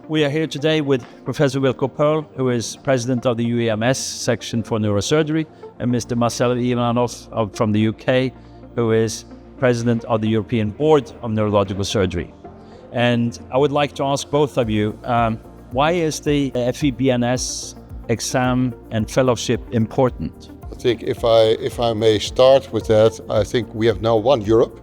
We are here today with Professor Wilco Peul, who is President of the UEMS Section for Neurosurgery, and Mr. Marcel Ivanov from the UK, who is President of the European Board of Neurological Surgery. And I would like to ask both of you, why is the FEBNS exam and fellowship important? I think if I may start with that, I think we have now one Europe.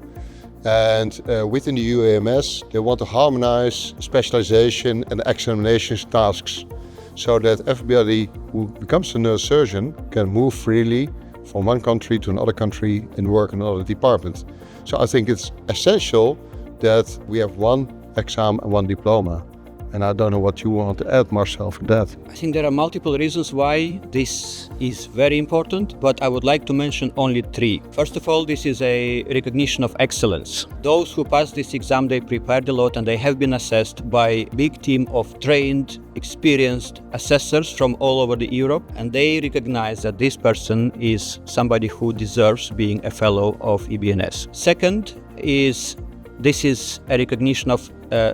And within the UEMS, they want to harmonize specialization and examination tasks so that everybody who becomes a neurosurgeon can move freely from one country to another country and work in another department. So I think it's essential that we have one exam and one diploma. And I don't know what you want to add, Marcel, for that. I think there are multiple reasons why this is very important, but I would like to mention only three. First of all, this is a recognition of excellence. Those who pass this exam, they prepared a lot and they have been assessed by a big team of trained, experienced assessors from all over Europe, and they recognize that this person is somebody who deserves being a fellow of EBNS. Second is, this is a recognition of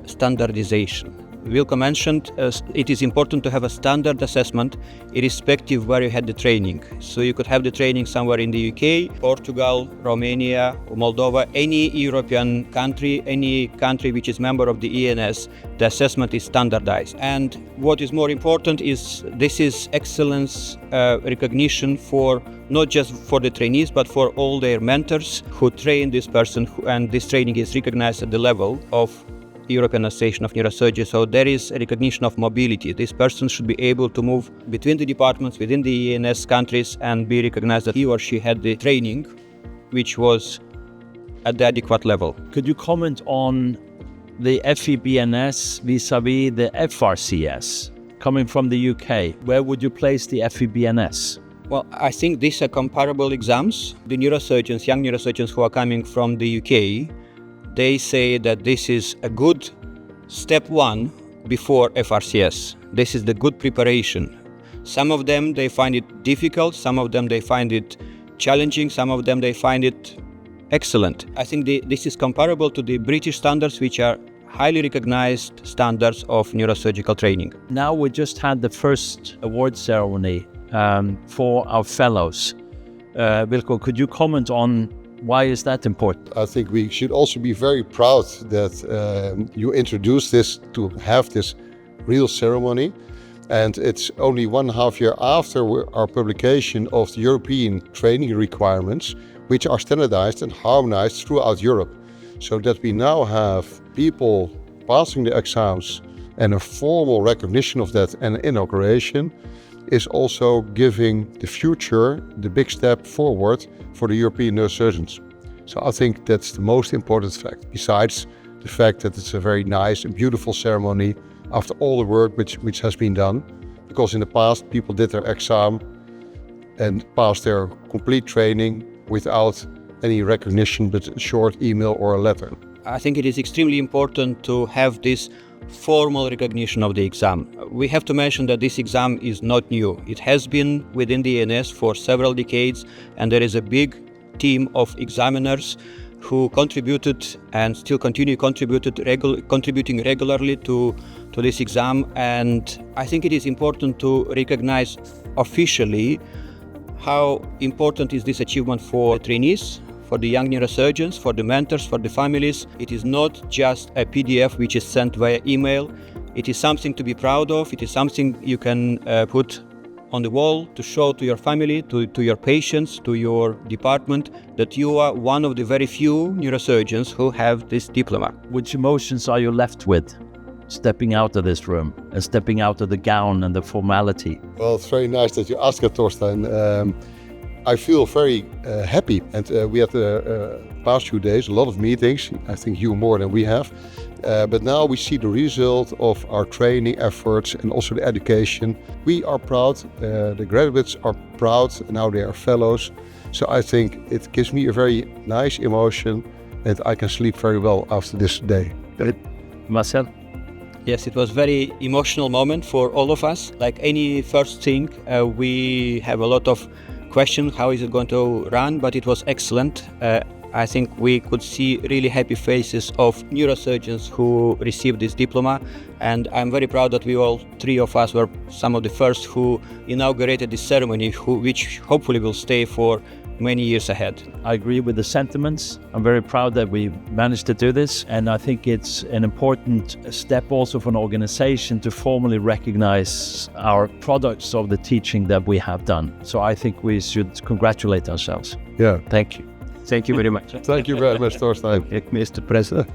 standardization. Wilco mentioned it is important to have a standard assessment irrespective where you had the training. So you could have the training somewhere in the UK, Portugal, Romania, Moldova, any European country, any country which is member of the EANS, the assessment is standardized. And what is more important is this is excellence recognition for not just for the trainees, but for all their mentors who train this person, and this training is recognized at the level of European Association of Neurosurgery. So there is a recognition of mobility. This person should be able to move between the departments within the EANS countries and be recognized that he or she had the training which was at the adequate level. Could you comment on the FEBNS vis-a-vis the FRCS coming from the UK? Where would you place the FEBNS? Well, I think these are comparable exams. The neurosurgeons, young neurosurgeons who are coming from the UK, they say that this is a good step one before FRCS. This is the good preparation. Some of them, they find it difficult. Some of them, they find it challenging. Some of them, they find it excellent. I think this is comparable to the British standards, which are highly recognized standards of neurosurgical training. Now we just had the first award ceremony for our fellows. Wilco, could you comment on why is that important? I think we should also be very proud that you introduced this to have this real ceremony. And it's only 1.5 years after our publication of the European training requirements, which are standardized and harmonized throughout Europe. So that we now have people passing the exams and a formal recognition of that and inauguration is also giving the future the big step forward for the European neurosurgeons. So I think that's the most important fact, besides the fact that it's a very nice and beautiful ceremony after all the work which has been done. Because in the past, people did their exam and passed their complete training without any recognition, but a short email or a letter. I think it is extremely important to have this formal recognition of the exam. We have to mention that this exam is not new. It has been within the EANS for several decades, and there is a big team of examiners who contributed and still continue contributing regularly to this exam. And I think it is important to recognize officially how important is this achievement for trainees, for the young neurosurgeons, for the mentors, for the families. It is not just a PDF which is sent via email. It is something to be proud of. It is something you can put on the wall to show to your family, to your patients, to your department, that you are one of the very few neurosurgeons who have this diploma. Which emotions are you left with stepping out of this room and stepping out of the gown and the formality? Well, it's very nice that you asked that, Torstein. I feel very happy, and we had the past few days a lot of meetings. I think you more than we have, but now we see the result of our training efforts and also the education. We are proud, the graduates are proud, and now they are fellows. So I think it gives me a very nice emotion, and I can sleep very well after this day. Marcel? Yes, it was a very emotional moment for all of us. Like any first thing, we have a lot of question, how is it going to run, but it was excellent. I think we could see really happy faces of neurosurgeons who received this diploma, and I'm very proud that we all three of us were some of the first who inaugurated this ceremony, which hopefully will stay for many years ahead. I agree with the sentiments. I'm very proud that we managed to do this, and I think it's an important step also for an organization to formally recognize our products of the teaching that we have done. So I think we should congratulate ourselves. Yeah. Thank you. Thank you very much. Thank you very much, Torstein. Mr. President.